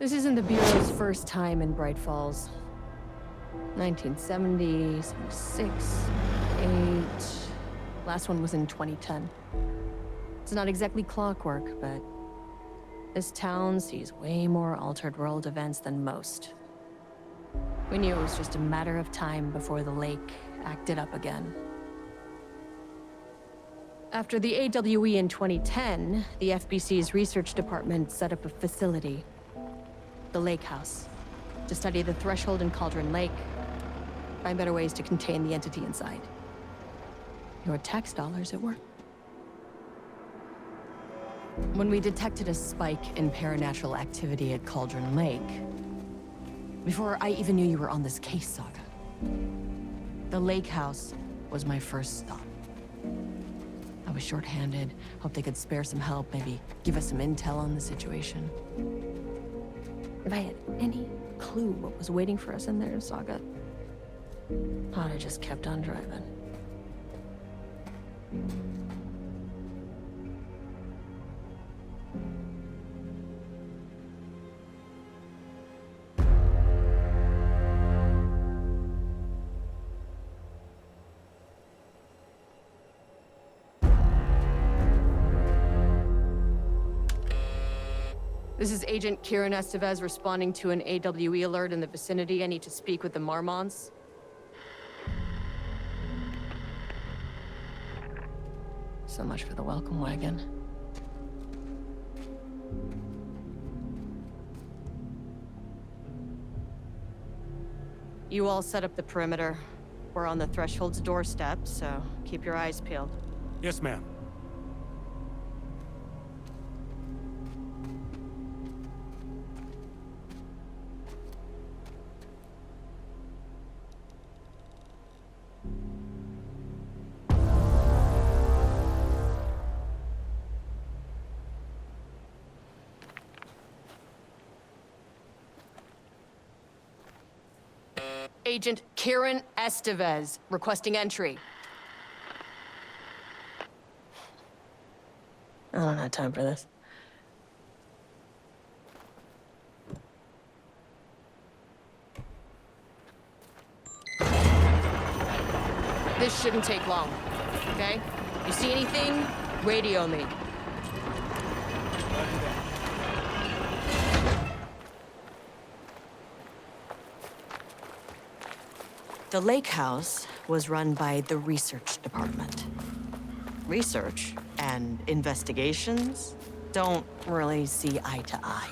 This isn't the Bureau's first time in Bright Falls. 1970, 76, 8... Last one was in 2010. It's not exactly clockwork, but this town sees way more altered world events than most. We knew it was just a matter of time before the lake acted up again. After the AWE in 2010, the FBC's research department set up a facility, the Lake House, to study the threshold in Cauldron Lake, find better ways to contain the entity inside. Your tax dollars at work. When we detected a spike in paranatural activity at Cauldron Lake, before I even knew you were on this case, Saga, the Lake House was my first stop. I was short-handed, hoped they could spare some help, maybe give us some intel on the situation. If I had any clue what was waiting for us in there, Saga, I'd have just kept on driving. This is Agent Kieran Estevez responding to an AWE alert in the vicinity. I need to speak with the Marmons. So much for the welcome wagon. You all set up the perimeter. We're on the Threshold's doorstep, so keep your eyes peeled. Yes, ma'am. Agent Kieran Estevez, requesting entry. I don't have time for this. This shouldn't take long, okay? You see anything, radio me. The Lake House was run by the research department. Research and investigations don't really see eye to eye.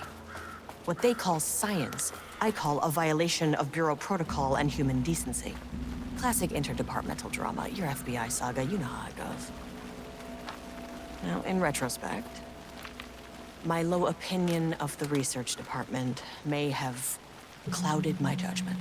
What they call science, I call a violation of Bureau protocol and human decency. Classic interdepartmental drama. Your FBI saga, you know how it goes. Now, in retrospect, my low opinion of the research department may have clouded my judgment.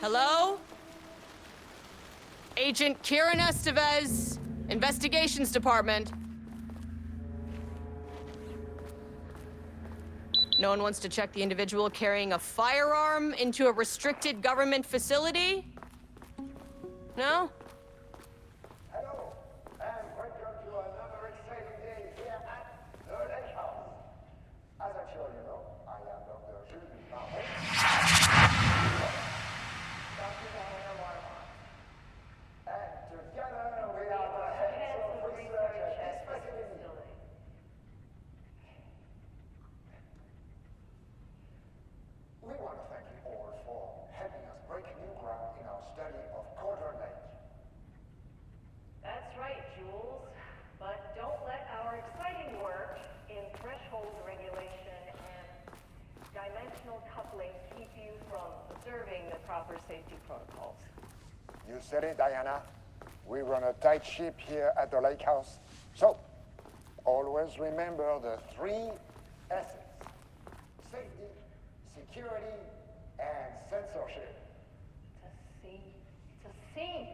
Hello? Agent Kieran Estevez, Investigations Department. No one wants to check the individual carrying a firearm into a restricted government facility? No? Hello, and welcome to another exciting day here at the Lake House. As I'm sure you know, I am Dr. Jules Marmot. And together we are the heads of research at this facility. We want to thank you all for helping us break new ground in our study of Cauldron Lake. That's right, Jules. But don't let our exciting work in threshold regulation and dimensional coupling keep you from observing the proper safety protocols. You said it, Diana. We run a tight ship here at the lake house. So, always remember the 3 S's. Safety, security, and censorship. It's a scene.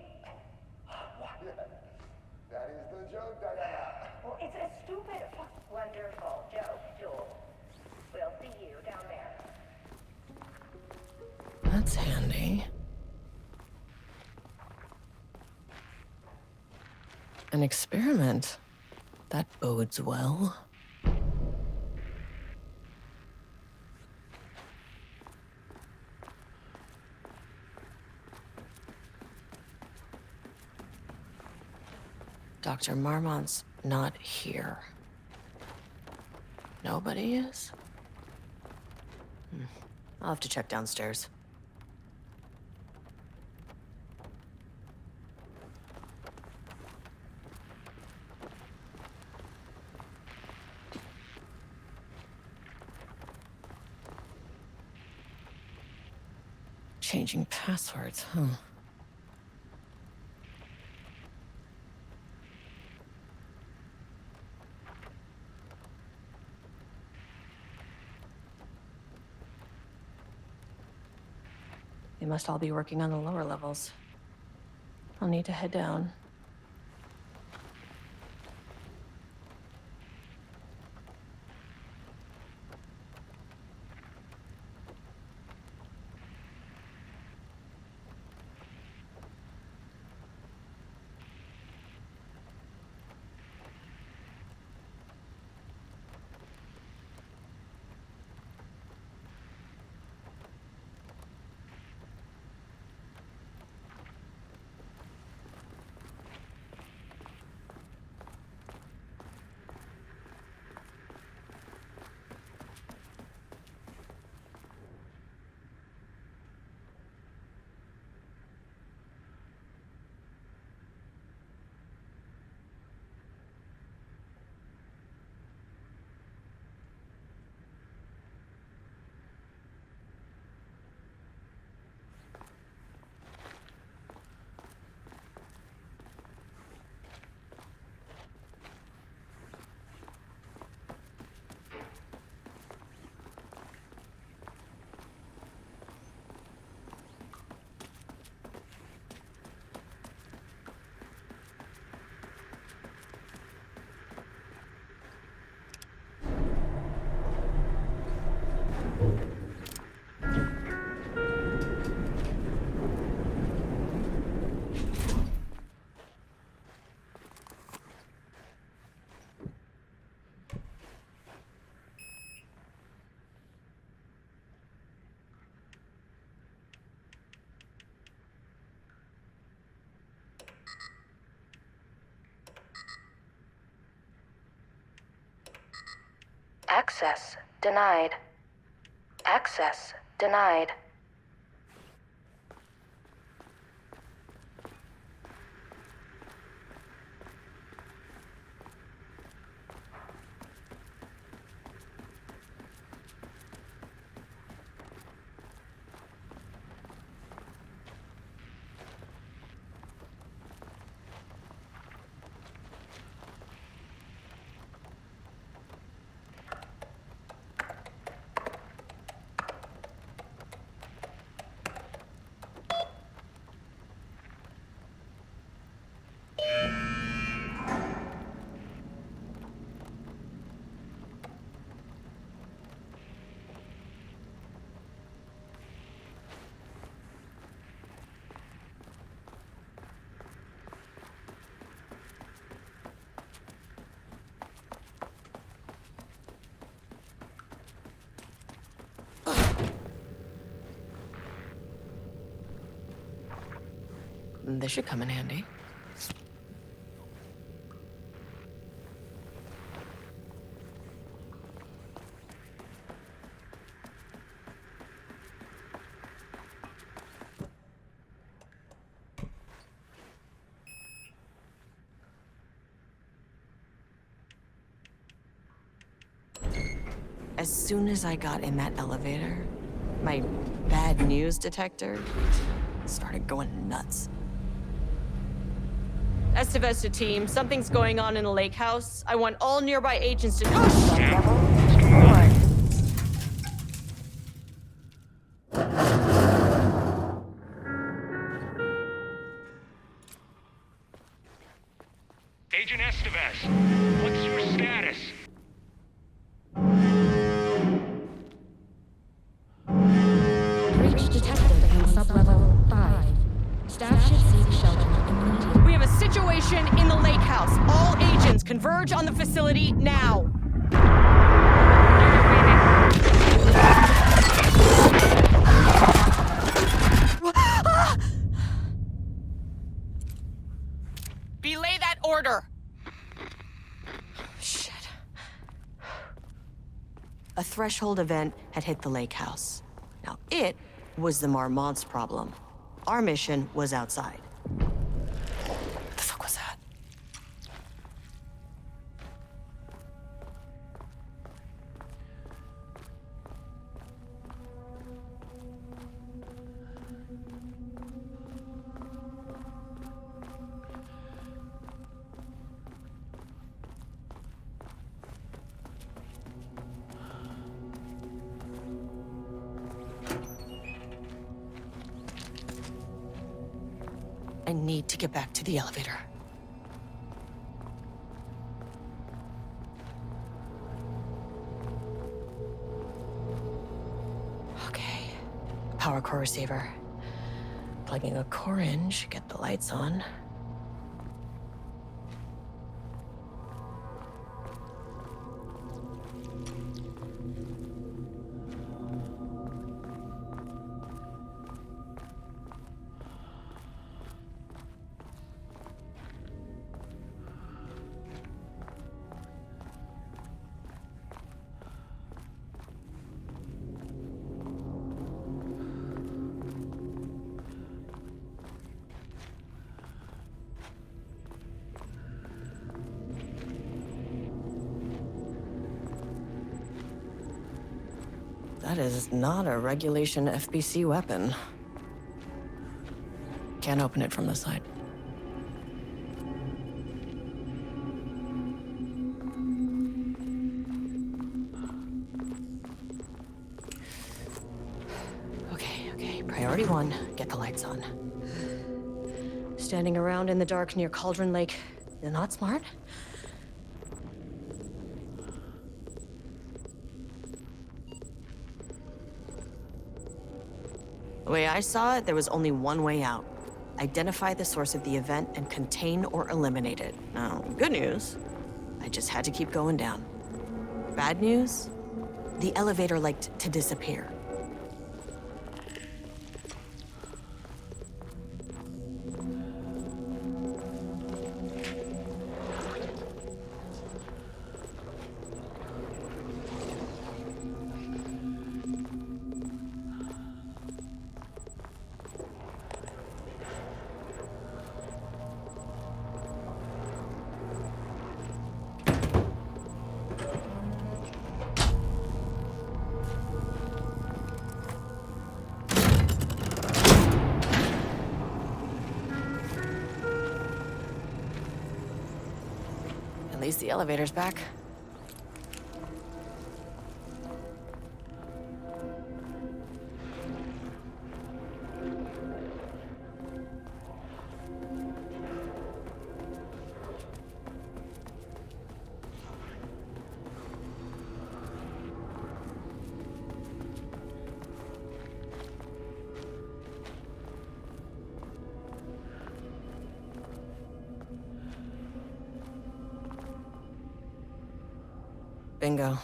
That is the joke, Diana. Well, it's a stupid, wonderful joke, Jules. We'll see you down there. That's handy. An experiment. That bodes well. Dr. Marmont's not here. Nobody is? I'll have to check downstairs. Changing passwords, huh? They must all be working on the lower levels. I'll need to head down. Access denied. Access denied. This should come in handy. As soon as I got in that elevator, my bad news detector started going nuts. Estevez to team, something's going on in the lake house. I want all nearby agents to... Agent Estevez, what's your status? Breach detected in sublevel 5. Staff should seek shelter immediately. We have a situation in the lake house. All agents converge on the facility now. Belay that order. Shit. A threshold event had hit the lake house. Now, it was the Marmont's problem. Our mission was outside. What the fuck was that? I need to get back to the elevator. Okay. Power core receiver. Plugging a core in should get the lights on. That is not a regulation FBC weapon. Can't open it from the side. Okay. Priority 1, get the lights on. Standing around in the dark near Cauldron Lake, you're not smart? The way I saw it, there was only one way out. Identify the source of the event and contain or eliminate it. Now, good news, I just had to keep going down. Bad news, the elevator liked to disappear. At least the elevator's back. Bingo.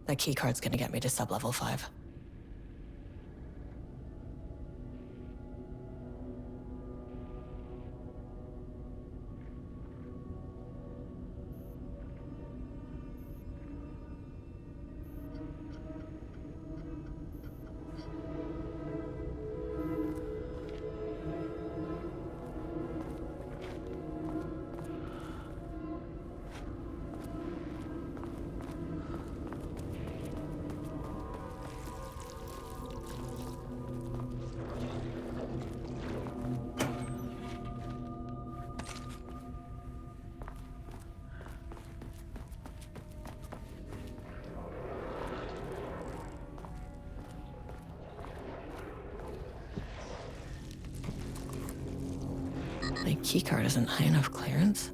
That keycard's gonna get me to sublevel 5. My keycard isn't high enough clearance.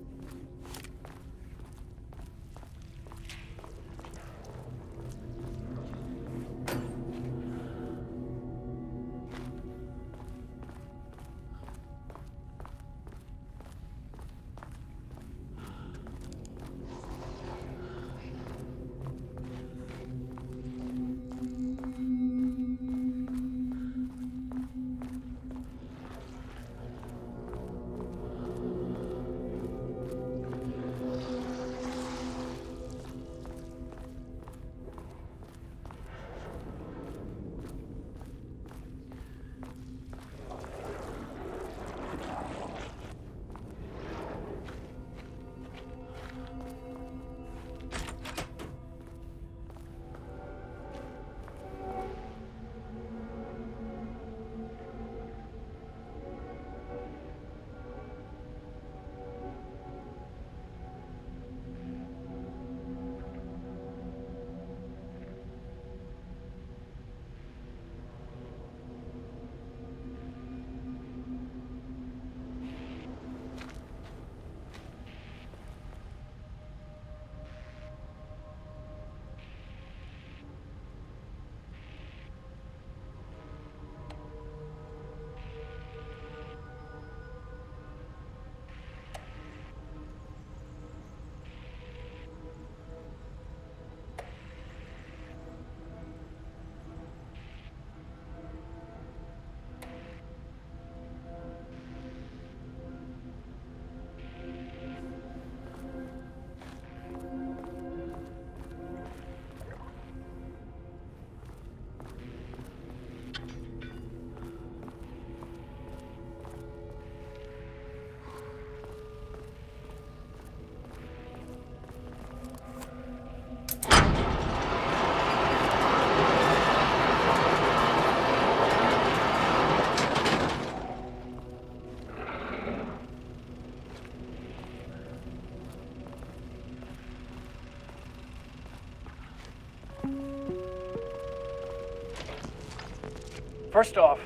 First off,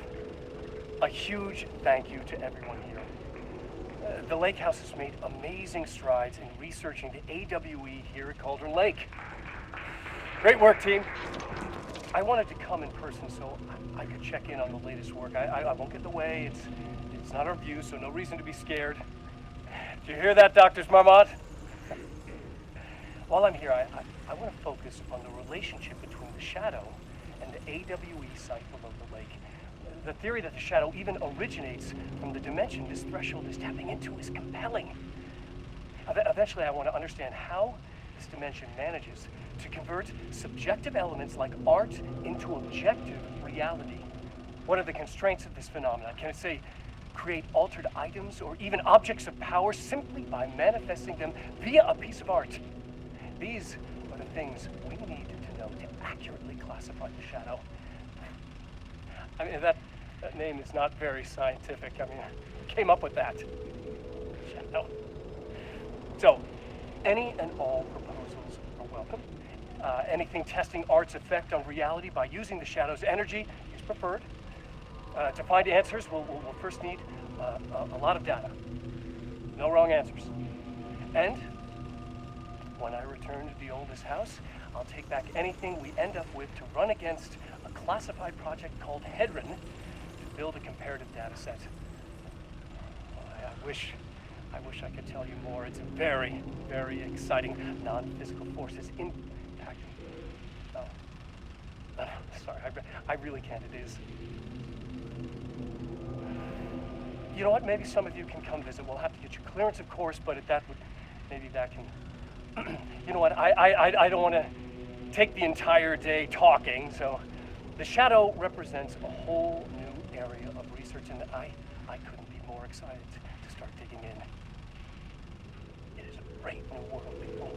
a huge thank you to everyone here. The Lake House has made amazing strides in researching the AWE here at Cauldron Lake. Great work, team. I wanted to come in person so I could check in on the latest work. I won't get in the way. It's not our view, so no reason to be scared. Did you hear that, Drs. Marmot? While I'm here, I want to focus on the relationship between the shadow and the AWE site below the lake. The theory that the shadow even originates from the dimension this threshold is tapping into is compelling. Eventually, I want to understand how this dimension manages to convert subjective elements like art into objective reality. What are the constraints of this phenomenon? Can it, say, create altered items or even objects of power simply by manifesting them via a piece of art? These are the things we need to know to accurately classify the shadow. I mean, that name is not very scientific. I mean, I came up with that. Shadow. So, any and all proposals are welcome. Anything testing art's effect on reality by using the shadow's energy is preferred. To find answers, we'll first need a lot of data. No wrong answers. And when I return to the oldest house, I'll take back anything we end up with to run against a classified project called Hedron to build a comparative data set. I wish I could tell you more. It's very, very exciting. Non-physical forces impact. Oh, sorry, I really can't. It is. You know what? Maybe some of you can come visit. We'll have to get you clearance, of course, but maybe that can. You know what? I don't want to take the entire day talking. So, the shadow represents a whole new area of research, and I couldn't be more excited to start digging in. It is a great new world, people.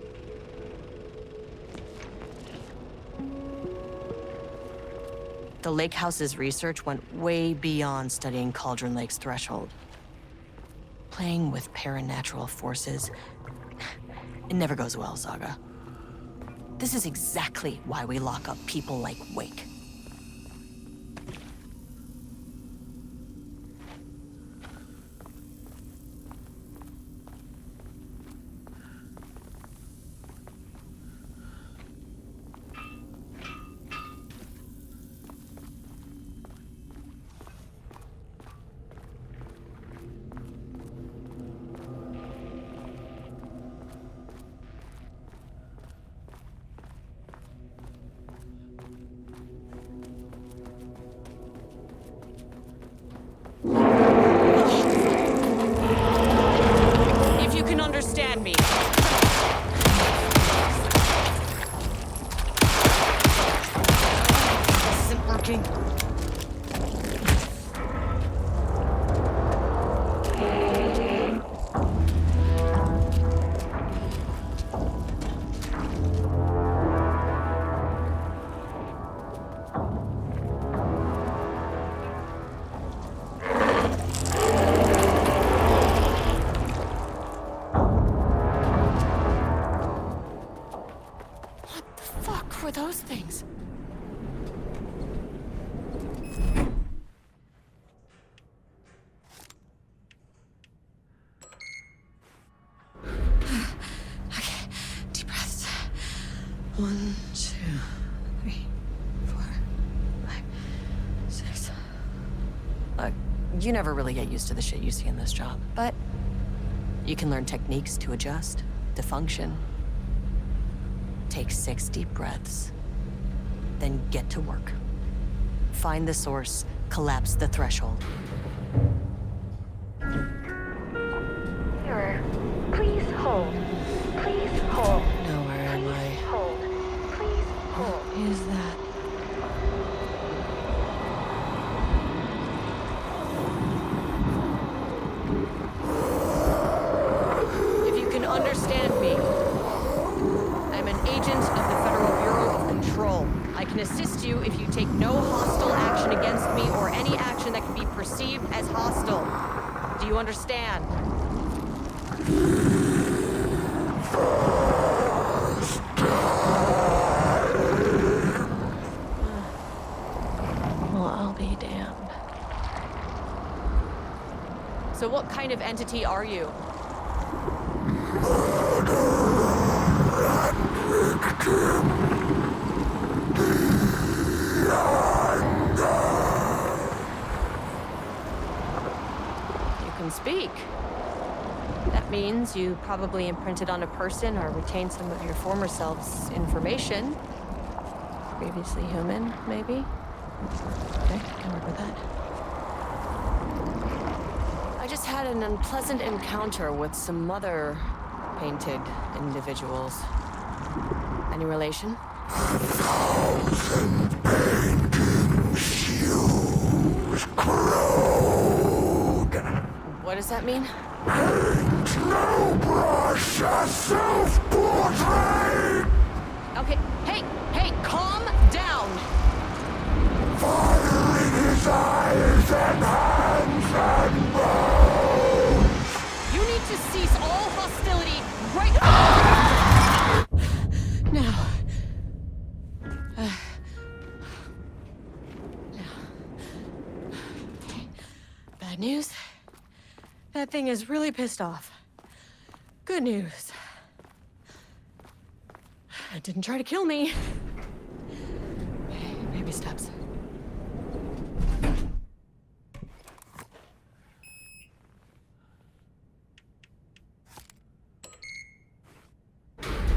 The Lake House's research went way beyond studying Cauldron Lake's threshold. Playing with paranatural forces, it never goes well, Saga. This is exactly why we lock up people like Wake. 1, 2, 3, 4, 5, 6. Look, you never really get used to the shit you see in this job, but you can learn techniques to adjust, to function. Take 6 deep breaths, then get to work. Find the source, collapse the threshold. Mirror, please hold. Please hold. Now where am I? Hold. Please hold. What is that? If you can understand me, I'm an agent of the Federal Bureau of Control. I can assist you if you take no hostile action against me or any action that can be perceived as hostile. Do you understand? Well, I'll be damned. So what kind of entity are you? You can speak. That means you probably imprinted on a person or retained some of your former self's information. Previously human, maybe? Okay, can work with that. I just had an unpleasant encounter with some other painted individuals. Any relation? What does that mean? No brush, a self-portrait! Okay, hey, calm down! Fire in his eyes and hands and bones! You need to cease all hostility right now. Bad news. That thing is really pissed off. Good news. It didn't try to kill me. Baby steps.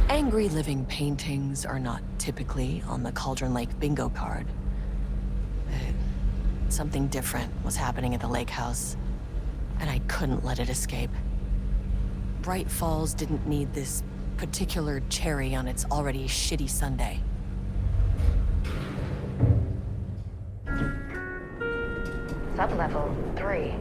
Angry living paintings are not typically on the Cauldron Lake bingo card. But something different was happening at the lake house, and I couldn't let it escape. Bright Falls didn't need this particular cherry on its already shitty sundae. Sublevel 3.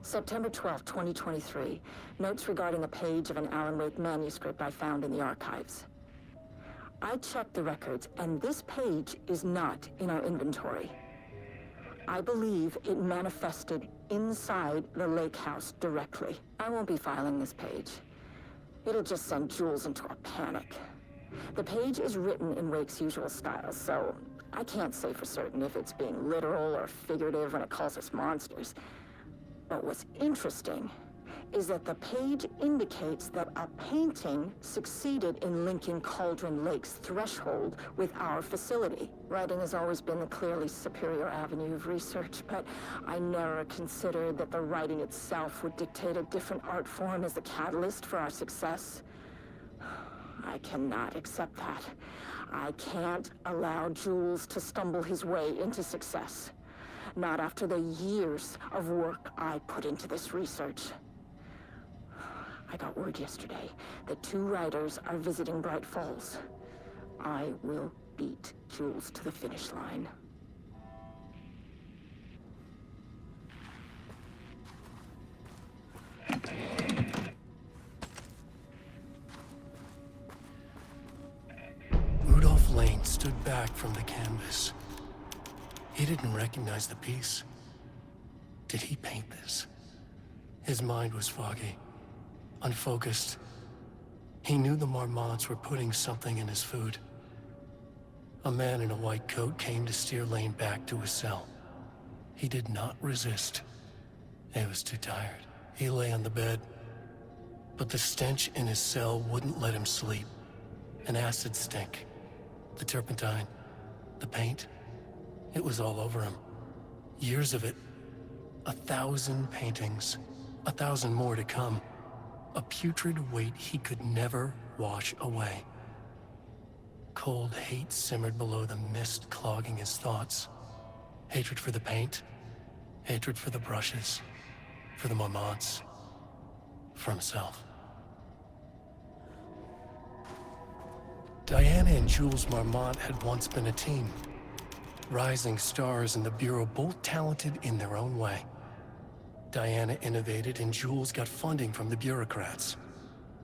September 12, 2023. Notes regarding a page of an Alan Wake manuscript I found in the archives. I checked the records, and this page is not in our inventory. I believe it manifested inside the lake house directly. I won't be filing this page. It'll just send Jules into a panic. The page is written in Wake's usual style, so I can't say for certain if it's being literal or figurative when it calls us monsters. But what's interesting is that the page indicates that a painting succeeded in linking Cauldron Lake's threshold with our facility. Writing has always been the clearly superior avenue of research, but I never considered that the writing itself would dictate a different art form as the catalyst for our success. I cannot accept that. I can't allow Jules to stumble his way into success. Not after the years of work I put into this research. I got word yesterday that 2 writers are visiting Bright Falls. I will beat Jules to the finish line. Rudolph Lane stood back from the canvas. He didn't recognize the piece. Did he paint this? His mind was foggy, unfocused. He knew the Marmonts were putting something in his food. A man in a white coat came to steer Lane back to his cell. He did not resist. He was too tired. He lay on the bed, but the stench in his cell wouldn't let him sleep. An acid stink. The turpentine, the paint, it was all over him. Years of it. 1,000 paintings. 1,000 more to come. A putrid weight he could never wash away. Cold hate simmered below the mist clogging his thoughts. Hatred for the paint. Hatred for the brushes. For the Marmonts. For himself. Diana and Jules Marmont had once been a team. Rising stars in the Bureau, both talented in their own way. Diana innovated and Jules got funding from the bureaucrats.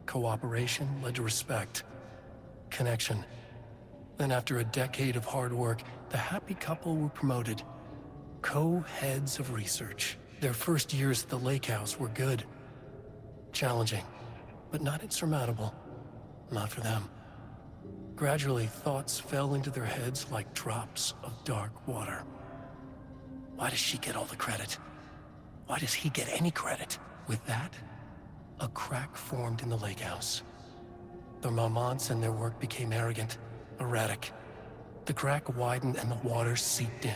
Cooperation led to respect. Connection. Then after a decade of hard work, the happy couple were promoted. Co-heads of research. Their first years at the lake house were good. Challenging, but not insurmountable. Not for them. Gradually, thoughts fell into their heads like drops of dark water. Why does she get all the credit? Why does he get any credit? With that, a crack formed in the lake house. The Marmonts and their work became arrogant, erratic. The crack widened and the water seeped in.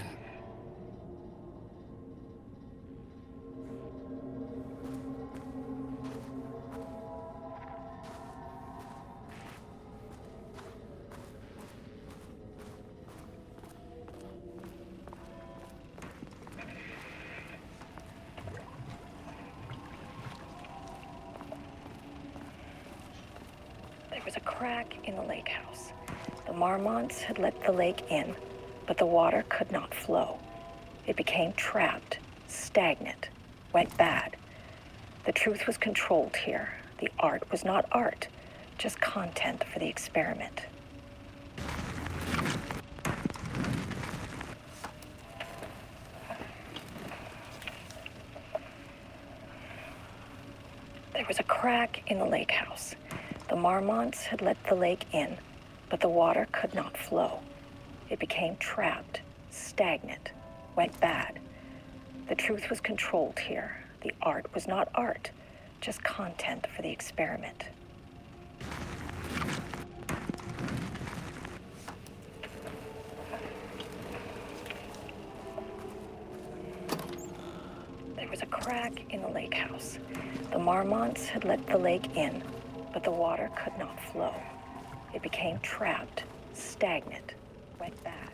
There was a crack in the lake house. The Marmonts had let the lake in, but the water could not flow. It became trapped, stagnant, went bad. The truth was controlled here. The art was not art, just content for the experiment. There was a crack in the lake house. The Marmonts had let the lake in, but the water could not flow. It became trapped, stagnant, went bad. The truth was controlled here. The art was not art, just content for the experiment. There was a crack in the lake house. The Marmonts had let the lake in, but the water could not flow. It became trapped, stagnant, went bad.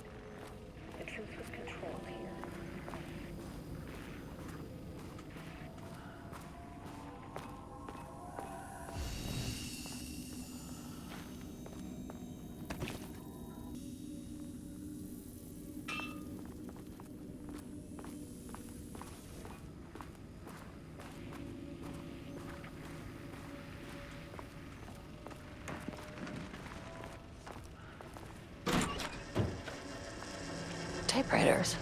The truth was controlled here. Typewriters.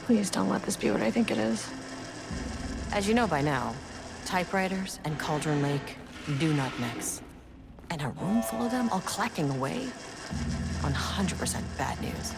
Please don't let this be what I think it is. As you know by now, typewriters and Cauldron Lake do not mix. And a room full of them all clacking away? 100% bad news.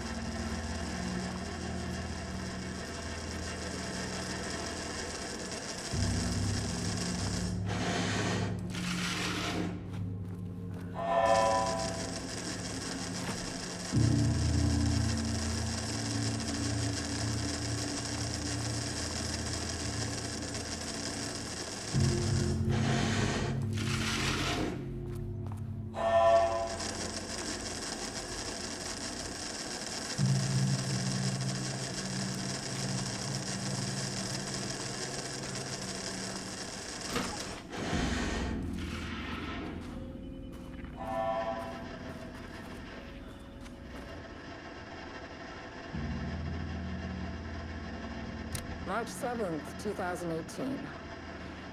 March 7th, 2018.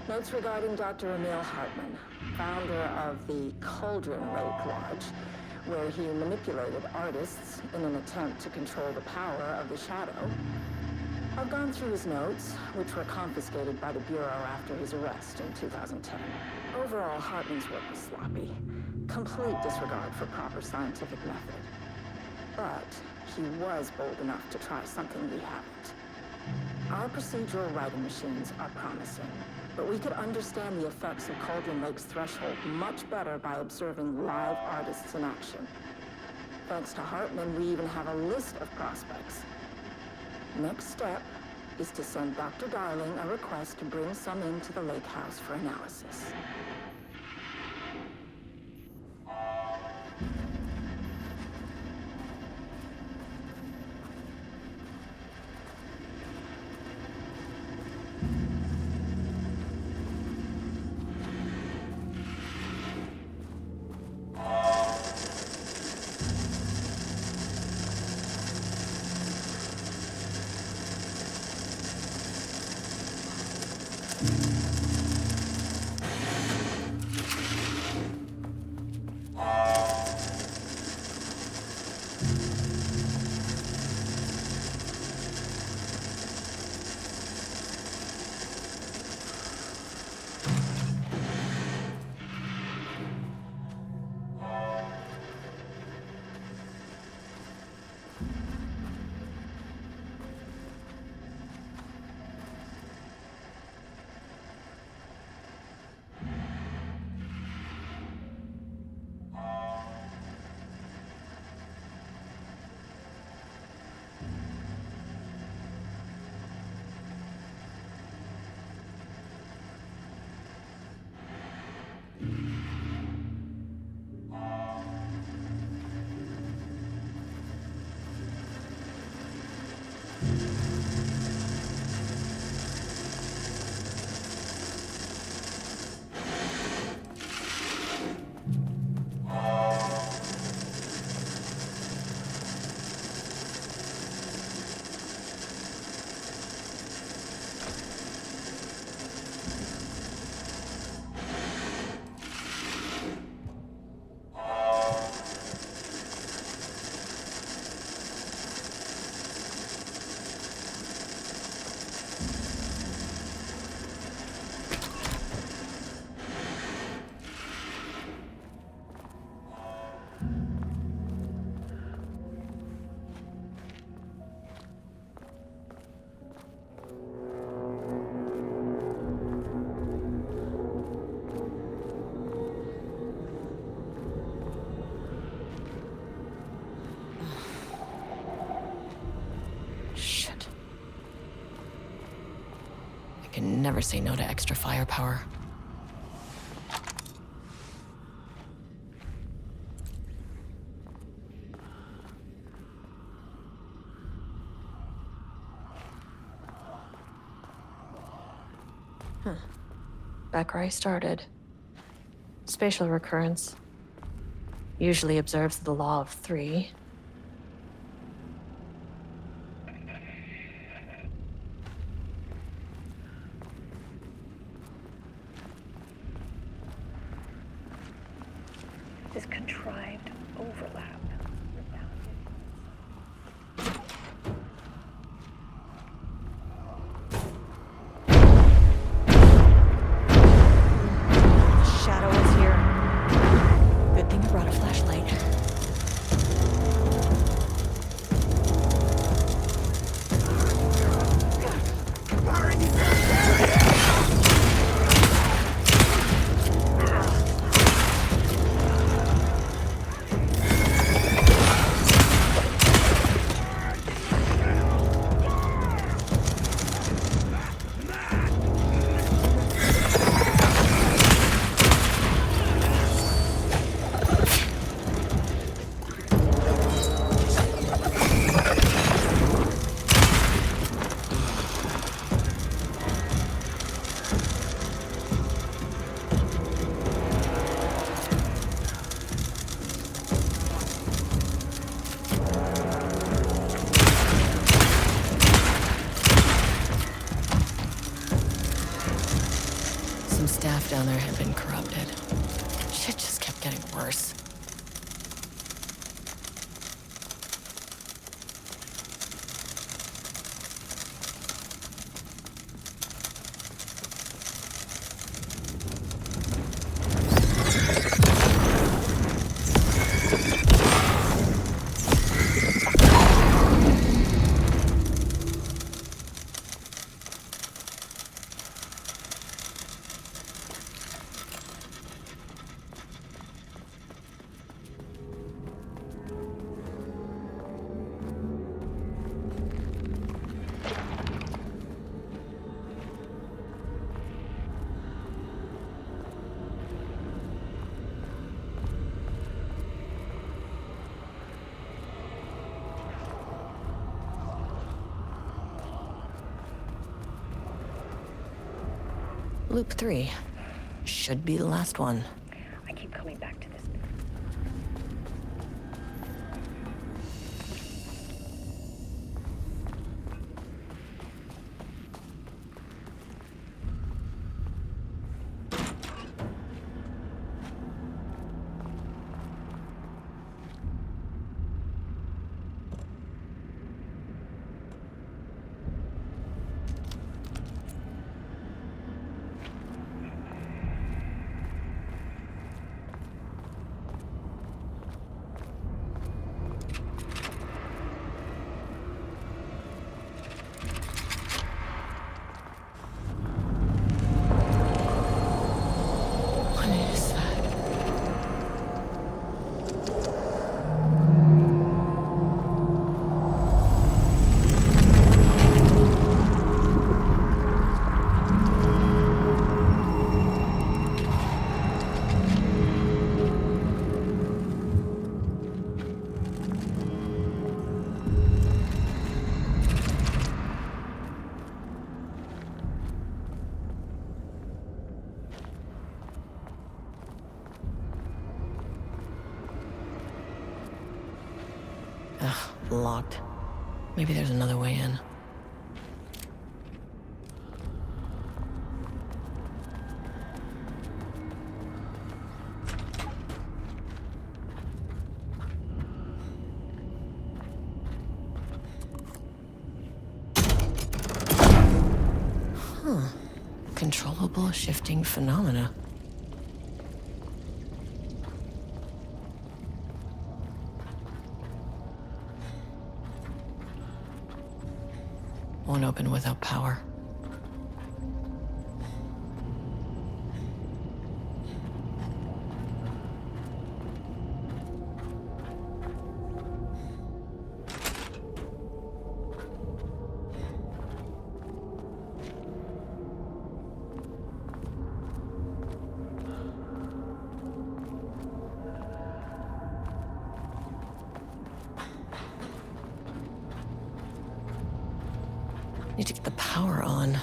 Notes regarding Dr. Emil Hartman, founder of the Cauldron Lake Lodge, where he manipulated artists in an attempt to control the power of the Shadow. I've gone through his notes, which were confiscated by the Bureau after his arrest in 2010. Overall, Hartman's work was sloppy. Complete disregard for proper scientific method. But he was bold enough to try something we haven't. Our procedural writing machines are promising, but we could understand the effects of Cauldron Lake's threshold much better by observing live artists in action. Thanks to Hartman, we even have a list of prospects. Next step is to send Dr. Darling a request to bring some into the lake house for analysis. Can never say no to extra firepower. Back where I started. Spatial recurrence. Usually observes the law of three. This contrived overlap. Shadow is here. Good thing I brought a flashlight. staff down there had been corrupted. Shit just kept getting worse. Loop 3. Should be the last one. I keep coming back to this. What is that? Ugh, locked. Maybe there's another way in. Huh. Controllable shifting phenomena. Won't open without power. Need to get the power on.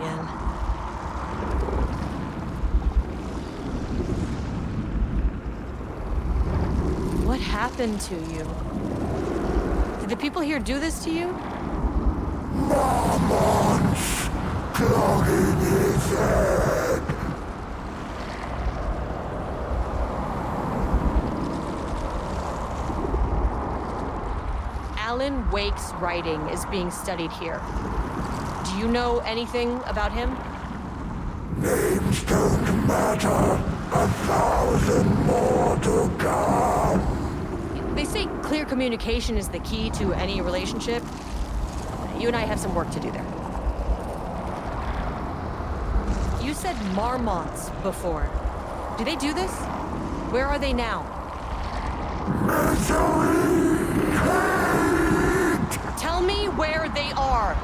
again. What happened to you? Did the people here do this to you? Marmots clogging his head. Alan Wake's writing is being studied here. Do you know anything about him? Names don't matter. 1,000 more to come. They say clear communication is the key to any relationship. You and I have some work to do there. You said marmots before. Do they do this? Where are they now? Misery! Tell me where they are.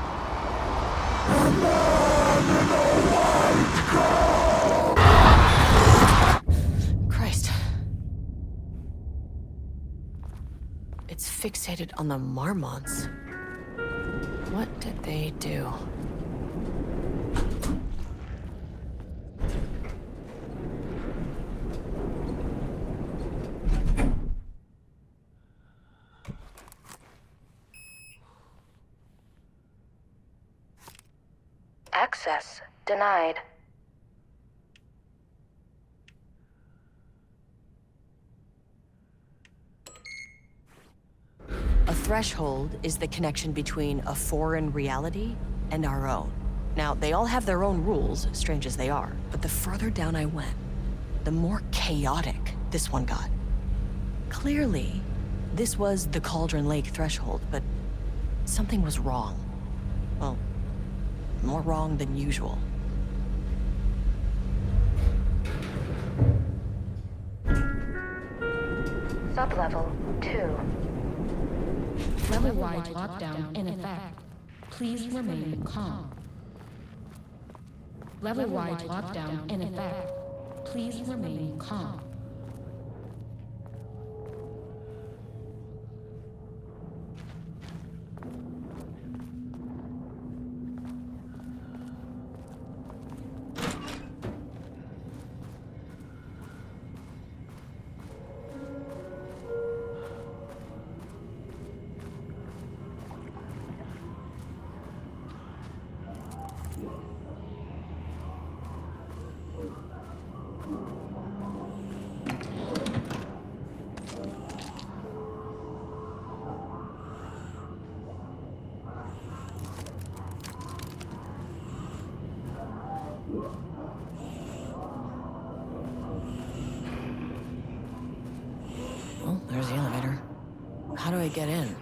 A man in a white coat! Christ. It's fixated on the marmots. What did they do? Access denied. A threshold is the connection between a foreign reality and our own. Now, they all have their own rules, strange as they are, but the further down I went, the more chaotic this one got. Clearly, this was the Cauldron Lake threshold, but something was wrong. Well, more wrong than usual. Sublevel 2. Level-wide lockdown in effect. Please remain calm. Level-wide lockdown in effect. Please remain calm. Well, there's the elevator. How do I get in?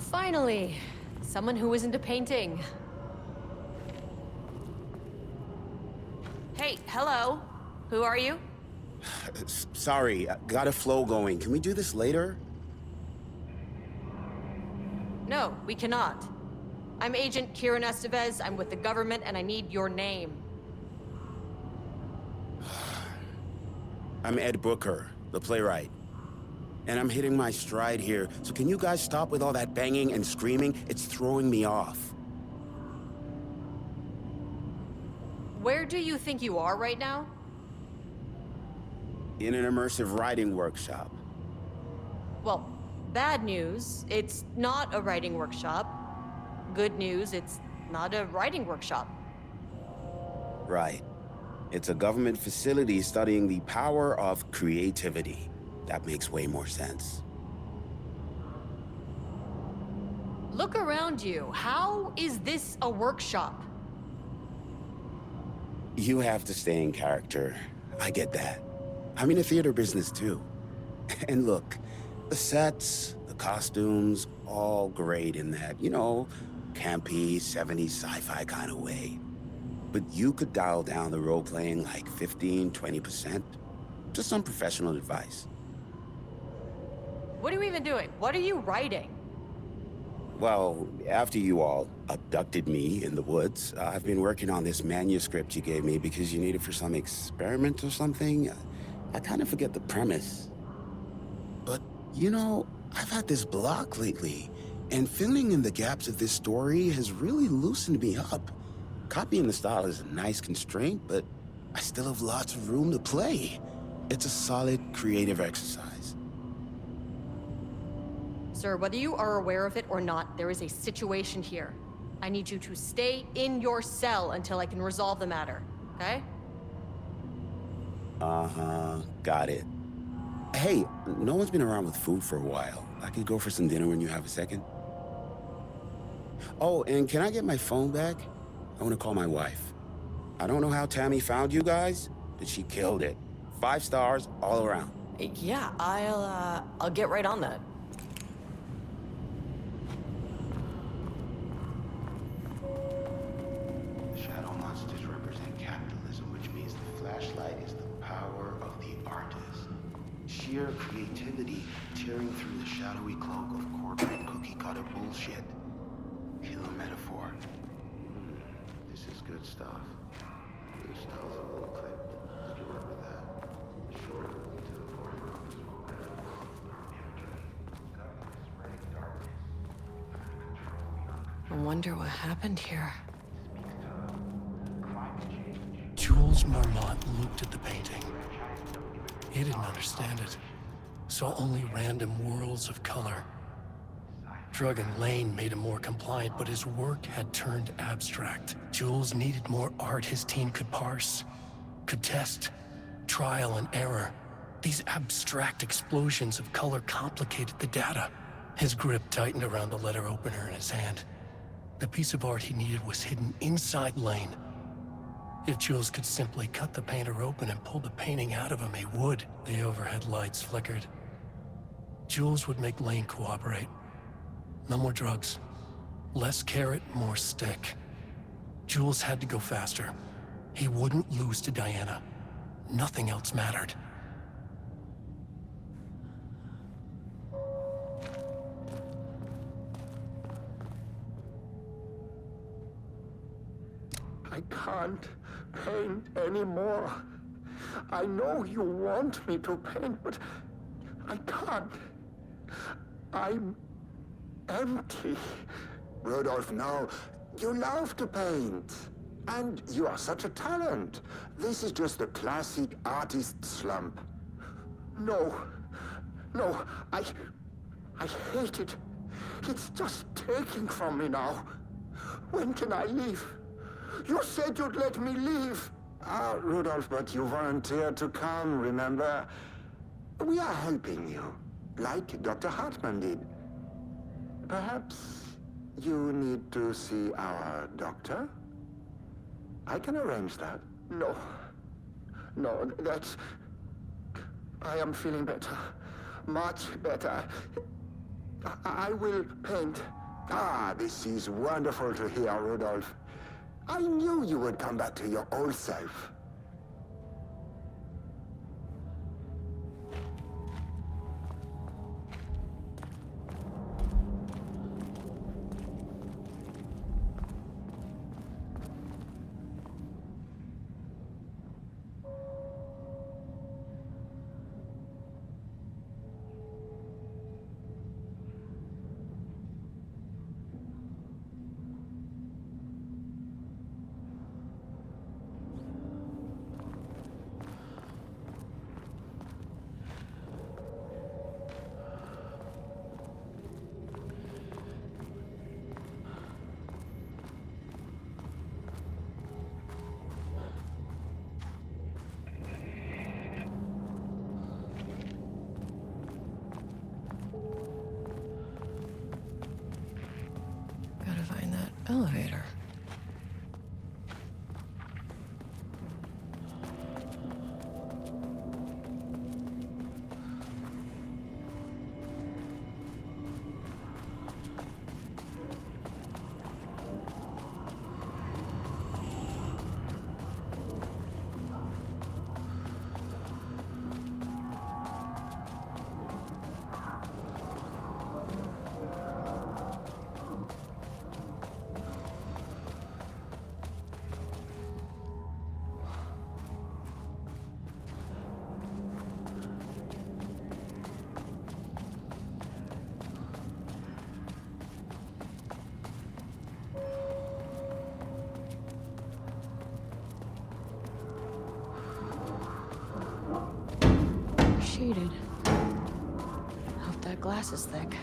Finally, someone who isn't a painting. Hey, hello. Who are you? Sorry, got a flow going. Can we do this later? No, we cannot. I'm Agent Kieran Estevez. I'm with the government, and I need your name. I'm Ed Booker, the playwright. And I'm hitting my stride here, so can you guys stop with all that banging and screaming? It's throwing me off. Where do you think you are right now? In an immersive writing workshop. Well, bad news, it's not a writing workshop. Good news, it's not a writing workshop. Right. It's a government facility studying the power of creativity. That makes way more sense. Look around you. How is this a workshop? You have to stay in character. I get that. I'm in the theater business too. And look, the sets, the costumes, all great in that, you know, campy, 70s sci-fi kind of way. But you could dial down the role-playing like 15, 20%. Just some professional advice. What are you even doing? What are you writing? Well, after you all abducted me in the woods, I've been working on this manuscript you gave me because you need it for some experiment or something. I kind of forget the premise. But, you know, I've had this block lately, and filling in the gaps of this story has really loosened me up. Copying the style is a nice constraint, but I still have lots of room to play. It's a solid creative exercise. Sir, whether you are aware of it or not, there is a situation here. I need you to stay in your cell until I can resolve the matter, okay? Uh-huh, got it. Hey, no one's been around with food for a while. I could go for some dinner when you have a second. Oh, and can I get my phone back? I want to call my wife. I don't know how Tammy found you guys, but she killed it. 5 stars all around. Yeah, I'll get right on that. Shadow monsters represent capitalism, which means the flashlight is the power of the artist. Sheer creativity tearing through the shadowy cloak of corporate cookie-cutter bullshit. Kill a metaphor. This is good stuff. Your style's a little clipped. Did you work with that? Sure. To the forefront of this moment. Government is spreading darkness. Control beyond I wonder what happened here. Jules Marmont looked at the painting. He didn't understand it. Saw only random whirls of color. Drug and Lane made him more compliant, but his work had turned abstract. Jules needed more art his team could parse, could test, trial and error. These abstract explosions of color complicated the data. His grip tightened around the letter opener in his hand. The piece of art he needed was hidden inside Lane. If Jules could simply cut the painter open and pull the painting out of him, he would. The overhead lights flickered. Jules would make Lane cooperate. No more drugs. Less carrot, more stick. Jules had to go faster. He wouldn't lose to Diana. Nothing else mattered. I can't paint anymore. I know you want me to paint, but I can't. I'm empty. Rudolph, no. You love to paint. And you are such a talent. This is just the classic artist slump. No. No, I hate it. It's just taking from me now. When can I leave? You said you'd let me leave. Ah, Rudolph, but you volunteered to come, remember? We are helping you, like Dr. Hartman did. Perhaps you need to see our doctor? I can arrange that. No. No, that's... I am feeling better. Much better. I will paint. Ah, this is wonderful to hear, Rudolph. I knew you would come back to your old self. Gotta find that elevator. Shaded. Hope that glass is thick.